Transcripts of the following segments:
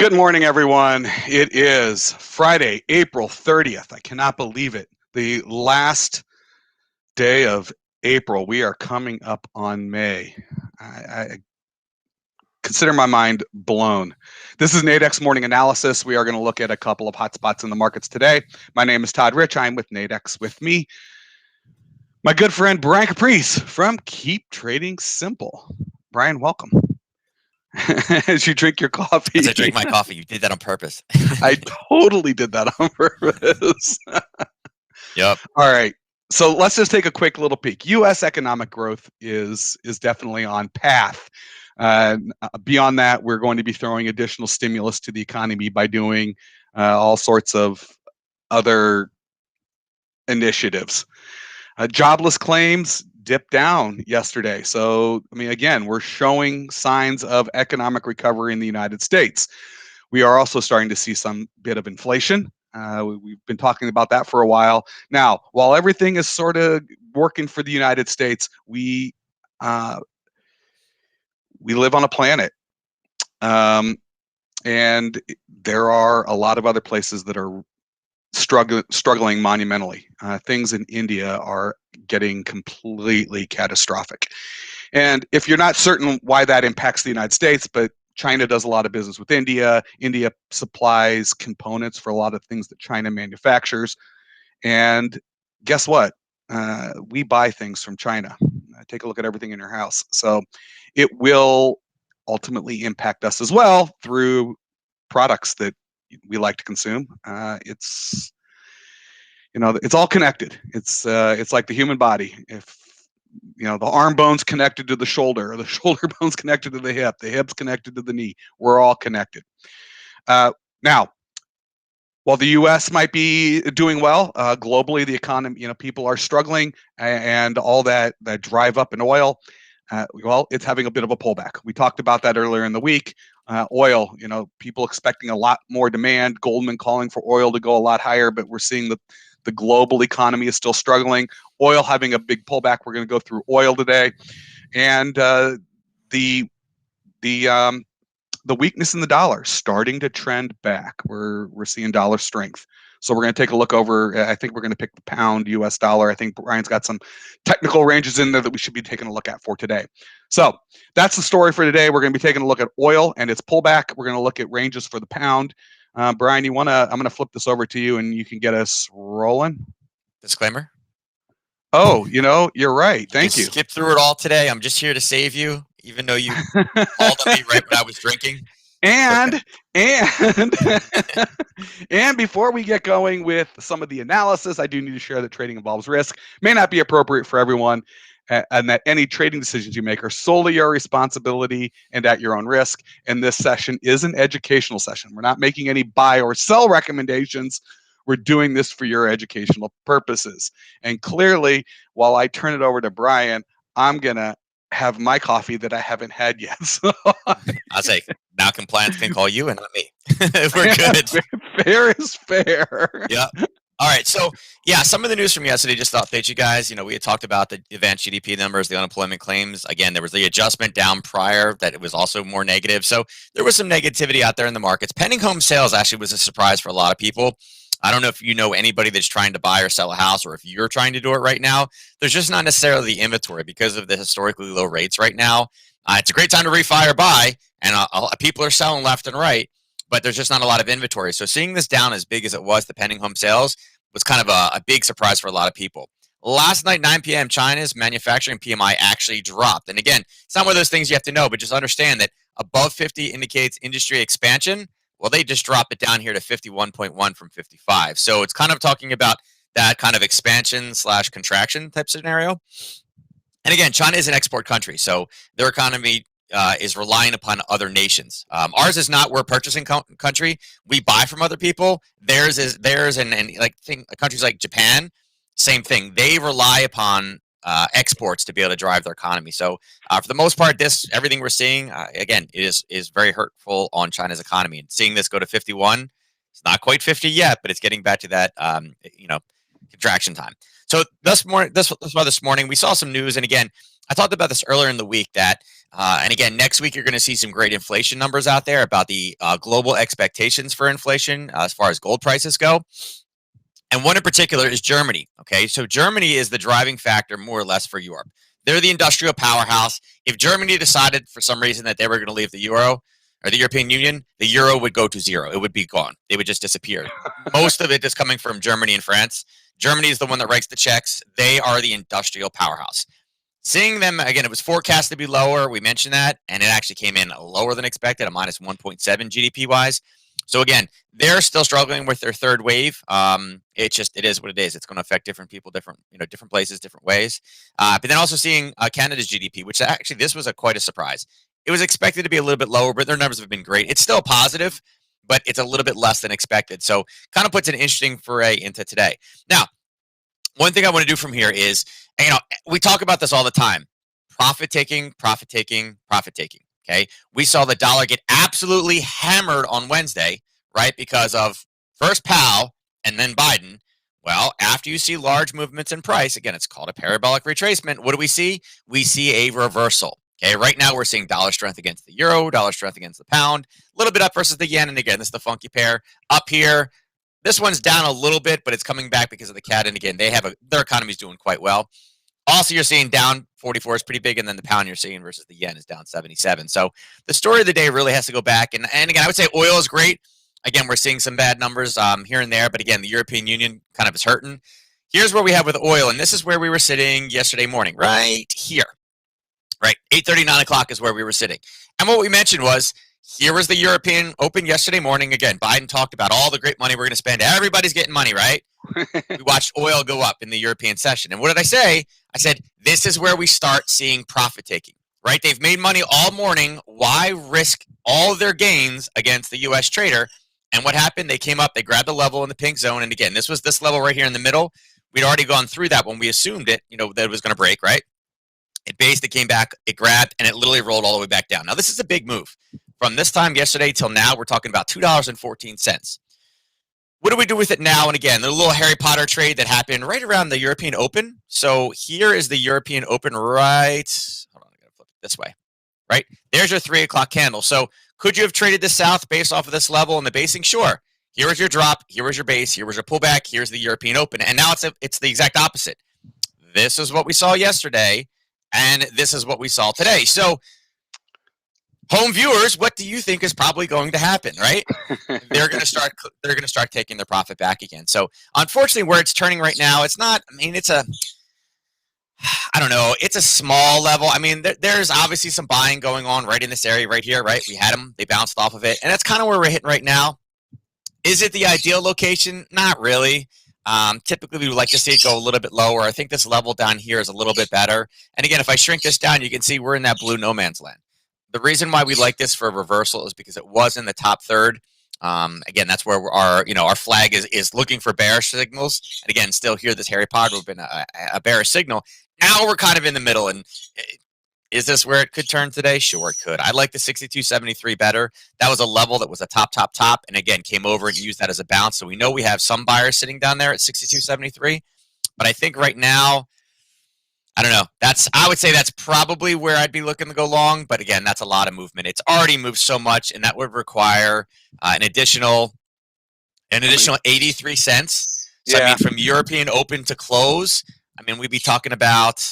Good morning, everyone. It is Friday, April 30th. I cannot believe it. The last day of April. We are coming up on May. I consider my mind blown. This is Nadex Morning Analysis. We are going to look at a couple of hot spots in the markets today. My name is Todd Rich. I'm with Nadex. With me, my good friend Brian Caprice from Keep Trading Simple. Brian, welcome. As you drink your coffee. As I drink my coffee, you did that on purpose. I totally did that on purpose. Yep. All right. So let's just take a quick little peek. U.S. economic growth is definitely on path. Beyond that, we're going to be throwing additional stimulus to the economy by doing all sorts of other initiatives. Jobless claims dipped down yesterday. So, I mean, again, we're showing signs of economic recovery in the United States. We are also starting to see some bit of inflation. We've been talking about that for a while. Now, while everything is sort of working for the United States, we live on a planet. And there are a lot of other places that are struggling monumentally. Things in India are getting completely catastrophic. And if you're not certain why that impacts the United States, but China does a lot of business with India. India supplies components for a lot of things that China manufactures. And guess what? We buy things from China. Take a look at everything in your house. So it will ultimately impact us as well through products that we like to consume. It's all connected. It's like the human body. If the arm bone's connected to the shoulder, or the shoulder bone's connected to the hip's connected to the knee. We're all connected. Now, while the U.S. might be doing well, globally the economy, people are struggling, and all that drive up in oil, well, it's having a bit of a pullback. We talked about that earlier in the week. Oil, people expecting a lot more demand. Goldman calling for oil to go a lot higher, but we're seeing the global economy is still struggling. Oil having a big pullback. We're going to go through oil today, and the weakness in the dollar starting to trend back. We're seeing dollar strength. So we're going to take a look over. I think we're going to pick the pound U.S. dollar. I think Brian's got some technical ranges in there that we should be taking a look at for today. So that's the story for today. We're going to be taking a look at oil and its pullback. We're going to look at ranges for the pound. Brian, I'm going to flip this over to you and you can get us rolling. Disclaimer. Oh, you're right. Thank you. Skip through it all today. I'm just here to save you, even though you called on me right when I was drinking. And and before we get going with some of the analysis, I do need to share that trading involves risk, may not be appropriate for everyone, and that any trading decisions you make are solely your responsibility and at your own risk. And this session is an educational session. We're not making any buy or sell recommendations. We're doing this for your educational purposes. And clearly, while I turn it over to Brian, I'm going to have my coffee that I haven't had yet. So I'll say, now compliance can call you and not me. We're good. Fair is fair. Yeah. All right. So, some of the news from yesterday, just to update you guys, we had talked about the advanced GDP numbers, the unemployment claims. Again, there was the adjustment down prior that it was also more negative. So there was some negativity out there in the markets. Pending home sales actually was a surprise for a lot of people. I don't know if you know anybody that's trying to buy or sell a house, or if you're trying to do it right now. There's just not necessarily the inventory because of the historically low rates right now. It's a great time to refi or buy, and people are selling left and right, but there's just not a lot of inventory. So seeing this down as big as it was, the pending home sales, was kind of a big surprise for a lot of people. Last night, 9 p.m., China's manufacturing PMI actually dropped. And again, it's not one of those things you have to know, but just understand that above 50 indicates industry expansion. Well, they just dropped it down here to 51.1 from 55. So it's kind of talking about that kind of expansion/contraction type scenario. And again, China is an export country, so their economy is relying upon other nations. Ours is not. We're a purchasing country. We buy from other people. Theirs, and like countries like Japan, same thing. They rely upon exports to be able to drive their economy. So for the most part, everything we're seeing, again, is very hurtful on China's economy. And seeing this go to 51, it's not quite 50 yet, but it's getting back to that contraction time. So this morning we saw some news, and again, I talked about this earlier in the week that And again, next week you're going to see some great inflation numbers out there about the global expectations for inflation as far as gold prices go. And one in particular is Germany. Okay, so Germany is the driving factor more or less for Europe. They're the industrial powerhouse. If Germany decided for some reason that they were going to leave the euro or the European Union, the euro would go to zero. It would be gone. They would just disappear. Most of it is coming from Germany and France. Germany is the one that writes the checks. They are the industrial powerhouse. Seeing them again, it was forecast to be lower. We mentioned that, and it actually came in lower than expected, a minus 1.7 GDP wise. So again, they're still struggling with their third wave. It is what it is. It's going to affect different people, different places, different ways. But then also seeing Canada's GDP, which actually this was quite a surprise. It was expected to be a little bit lower, but their numbers have been great. It's still positive, but it's a little bit less than expected. So kind of puts an interesting foray into today. Now, one thing I want to do from here is, we talk about this all the time: profit taking, profit taking, profit taking. Okay, we saw the dollar get absolutely hammered on Wednesday, right? Because of first Powell and then Biden. Well, after you see large movements in price, again, it's called a parabolic retracement. What do we see? We see a reversal. Okay, right now we're seeing dollar strength against the euro, dollar strength against the pound, a little bit up versus the yen, and again, this is the funky pair up here. This one's down a little bit, but it's coming back because of the CAD, and again, their economy's doing quite well. Also, you're seeing down 44 is pretty big, and then the pound you're seeing versus the yen is down 77. So the story of the day really has to go back. And again, I would say oil is great. Again, we're seeing some bad numbers here and there, but again, the European Union kind of is hurting. Here's where we have with oil, and this is where we were sitting yesterday morning, right here. Right, 8:30, 9 o'clock is where we were sitting. And what we mentioned was, here was the European Open yesterday morning. Again, Biden talked about all the great money we're going to spend. Everybody's getting money, right? We watched oil go up in the European session. And what did I say? I said, this is where we start seeing profit taking, right? They've made money all morning. Why risk all their gains against the U.S. trader? And what happened? They came up, they grabbed a level in the pink zone. And again, this was this level right here in the middle. We'd already gone through that when we assumed it, that it was going to break, right? It based, it came back, it grabbed, and it literally rolled all the way back down. Now, this is a big move. From this time yesterday till now, we're talking about $2.14. What do we do with it now? And again, the little Harry Potter trade that happened right around the European Open. So here is the European Open right. Hold on, I gotta flip it this way. Right? There's your 3 o'clock candle. So could you have traded this south based off of this level and the basing? Sure. Here was your drop. Here was your base. Here was your pullback. Here's the European Open. And now it's the exact opposite. This is what we saw yesterday, and this is what we saw today. So home viewers, what do you think is probably going to happen, right? They're going to start taking their profit back again. So unfortunately, where it's turning right now, it's not, it's a small level. There's obviously some buying going on right in this area right here, right? We had them, they bounced off of it, and that's kind of where we're hitting right now. Is it the ideal location? Not really. Typically, we would like to see it go a little bit lower. I think this level down here is a little bit better. And again, if I shrink this down, you can see we're in that blue no man's land. The reason why we like this for a reversal is because it was in the top third. Again, that's where our flag is looking for bearish signals. And again, still here, this Harry Potter would have been a bearish signal. Now we're kind of in the middle. And is this where it could turn today? Sure, it could. I like the 62.73 better. That was a level that was a top, and again, came over and used that as a bounce. So we know we have some buyers sitting down there at 62.73. But I think right now, I don't know. I would say that's probably where I'd be looking to go long. But again, that's a lot of movement. It's already moved so much, and that would require an additional 83 cents. So Yeah. from European Open to close, we'd be talking about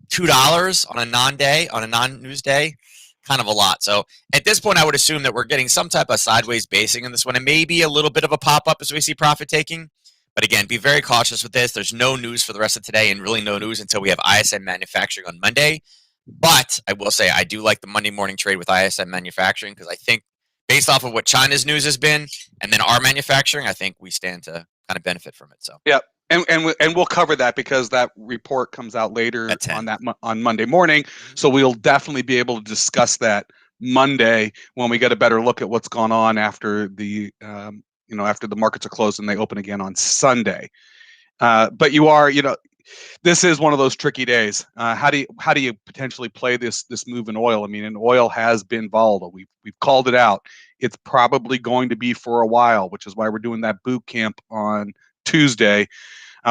$2 on a non-news day, kind of a lot. So at this point, I would assume that we're getting some type of sideways basing in this one, and maybe a little bit of a pop-up as we see profit taking. But again, be very cautious with this. There's no news for the rest of today, and really no news until we have ISM manufacturing on Monday. But I will say I do like the Monday morning trade with ISM manufacturing, because I think based off of what China's news has been and then our manufacturing, I think we stand to kind of benefit from it. So yeah. And we'll cover that because that report comes out later on Monday morning. So we'll definitely be able to discuss that Monday when we get a better look at what's gone on after the after the markets are closed and they open again on Sunday. But this is one of those tricky days. How do you potentially play this move in oil? And oil has been volatile. We've called it out. It's probably going to be for a while, which is why we're doing that boot camp on Tuesday.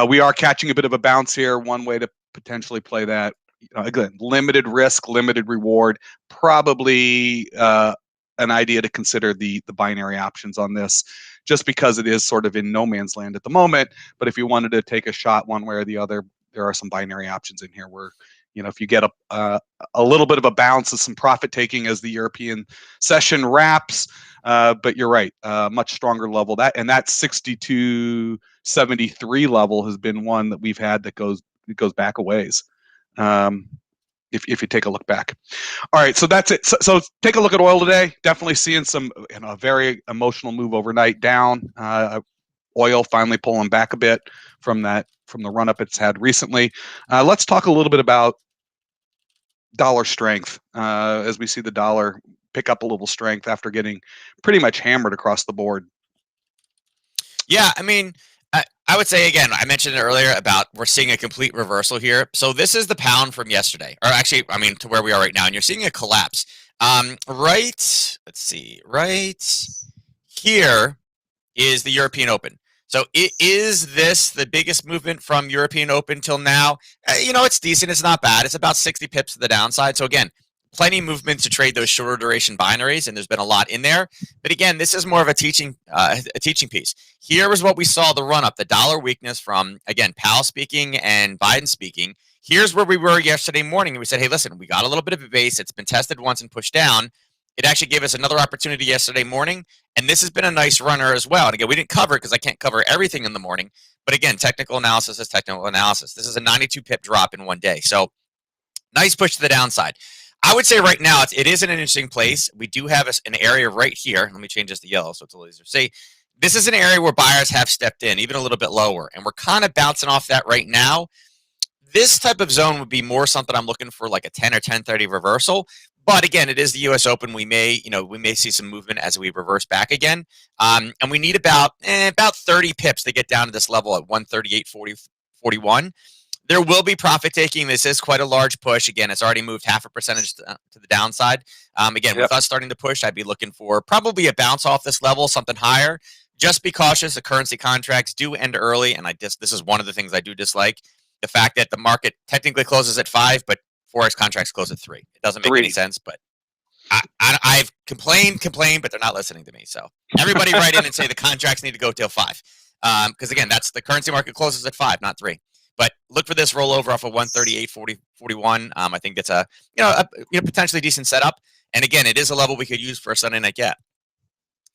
We are catching a bit of a bounce here. One way to potentially play that again, limited risk, limited reward. Probably an idea to consider the binary options on this, just because it is sort of in no man's land at the moment. But if you wanted to take a shot one way or the other, there are some binary options in here where, if you get a little bit of a bounce of some profit taking as the European session wraps. But you're right, much stronger level. That 62.73 level has been one that we've had that goes back a ways. If you take a look back. All right, so that's it. So take a look at oil today. Definitely seeing some, a very emotional move overnight down. Oil finally pulling back a bit from the run up it's had recently. Let's talk a little bit about dollar strength as we see the dollar pick up a little strength after getting pretty much hammered across the board. Yeah, I mean, I would say again, I mentioned it earlier about we're seeing a complete reversal here. So this is the pound from yesterday, or actually, I mean, to where we are right now, and you're seeing a collapse. Let's see, right here is the European Open. So is this the biggest movement from European Open till now? It's decent. It's not bad. It's about 60 pips to the downside. So again, plenty of movement to trade those shorter duration binaries, and there's been a lot in there. But again, this is more of a teaching piece. Here was what we saw the run up, the dollar weakness from, again, Powell speaking and Biden speaking. Here's where we were yesterday morning, and we said, hey, listen, we got a little bit of a base. It's been tested once and pushed down. It actually gave us another opportunity yesterday morning, and this has been a nice runner as well. And again, we didn't cover it because I can't cover everything in the morning. But again, technical analysis is technical analysis. This is a 92 pip drop in one day. So nice push to the downside. I would say right now it is in an interesting place. We do have an area right here. Let me change this to yellow so it's a little easier to see. This is an area where buyers have stepped in, even a little bit lower, and we're kind of bouncing off that right now. This type of zone would be more something I'm looking for, like a 10 or 10:30 reversal. But again, it is the U.S. Open. We may see some movement as we reverse back again, and we need about 30 pips to get down to this level at 138.41. There will be profit taking. This is quite a large push. Again, it's already moved half a percentage to the downside. Again, with us starting to push, I'd be looking for probably a bounce off this level, something higher. Just be cautious. The currency contracts do end early, and this is one of the things I do dislike. The fact that the market technically closes at 5, but Forex contracts close at 3. It doesn't make any sense, but I've complained, but they're not listening to me. So everybody write in and say the contracts need to go till 5. Because again, that's the currency market closes at 5, not 3. But look for this rollover off of 138.41. I think that's a potentially decent setup. And again, it is a level we could use for a Sunday night gap.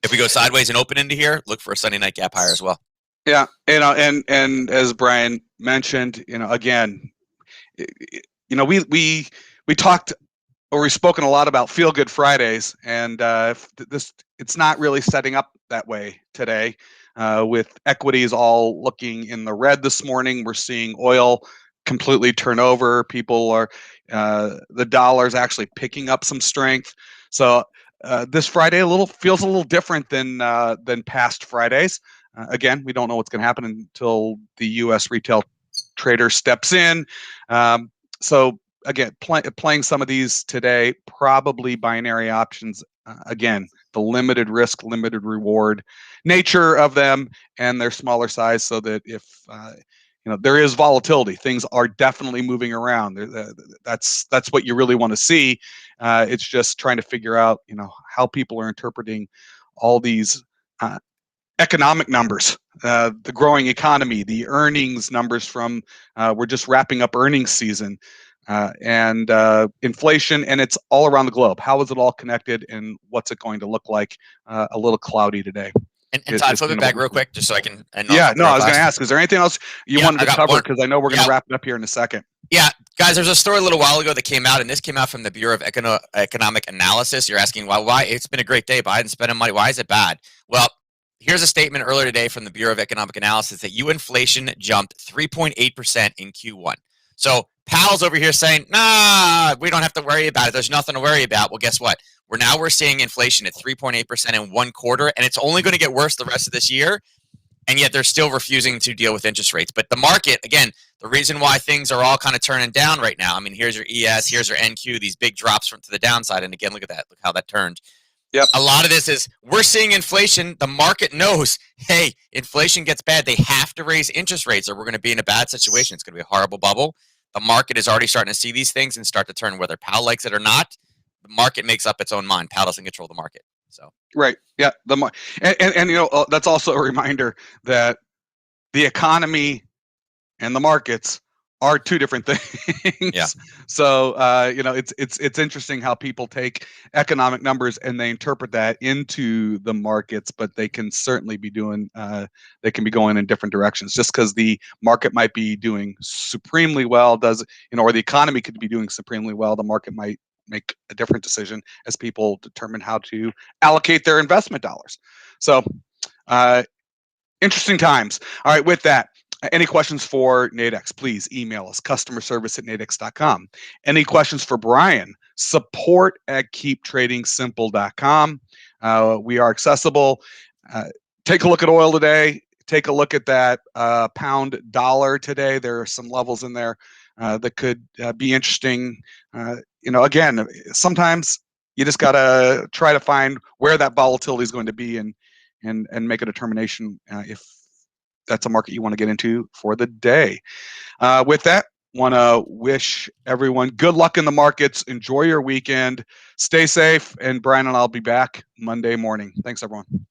If we go sideways and open into here, look for a Sunday night gap higher as well. Yeah, and as Brian mentioned, again, we talked, or we've spoken a lot about Feel Good Fridays, and it's not really setting up that way today. With equities all looking in the red this morning, we're seeing oil completely turn over. People are the dollar's actually picking up some strength. So this Friday feels a little different than past Fridays. Again, we don't know what's going to happen until the U.S. retail trader steps in. So again, playing some of these today, probably binary options. Again, the limited risk, limited reward nature of them, and their smaller size, so that if there is volatility, things are definitely moving around. That's what you really want to see. It's just trying to figure out how people are interpreting all these economic numbers, the growing economy, the earnings numbers from we're just wrapping up earnings season. And inflation, and it's all around the globe. How is it all connected, and what's it going to look like? A little cloudy today. And Todd, flip it back real quick, just so I can. I was going to ask, is there anything else you wanted to cover? Because I know we're going to wrap it up here in a second. Yeah, guys, there's a story a little while ago that came out, and this came out from the Bureau of Economic Analysis. You're asking why it's been a great day. Biden spending money. Why is it bad? Well, here's a statement earlier today from the Bureau of Economic Analysis that inflation jumped 3.8% in Q1. So Powell's over here saying, nah, we don't have to worry about it. There's nothing to worry about. Well, guess what? We're seeing inflation at 3.8% in one quarter, and it's only going to get worse the rest of this year. And yet they're still refusing to deal with interest rates. But the market, again, the reason why things are all kind of turning down right now. I mean, here's your ES, here's your NQ, these big drops to the downside. And again, look at that. Look how that turned. Yep. A lot of this is we're seeing inflation. The market knows, hey, inflation gets bad. They have to raise interest rates or we're going to be in a bad situation. It's going to be a horrible bubble. the market is already starting to see these things and start to turn whether Powell likes it or not. The market makes up its own mind. Powell doesn't control the market. So Right. Yeah. And that's also a reminder that the economy and the markets are two different yeah, things. So it's interesting how people take economic numbers and they interpret that into the markets, but they can certainly be doing they can be going in different directions. Just because the market might be doing supremely well or the economy could be doing supremely well, the market might make a different decision as people determine how to allocate their investment dollars. So uh, interesting times. All right, with that, any questions for Nadex, please email us, customerservice@nadex.com. Any questions for Brian, support@keeptradingsimple.com. We are accessible. Uh, take a look at oil today. Take a look at that pound dollar today. There are some levels in there that could be interesting. Again, sometimes you just got to try to find where that volatility is going to be and make a determination if that's a market you want to get into for the day. With that, want to wish everyone good luck in the markets. Enjoy your weekend. Stay safe. And Brian and I'll be back Monday morning. Thanks, everyone.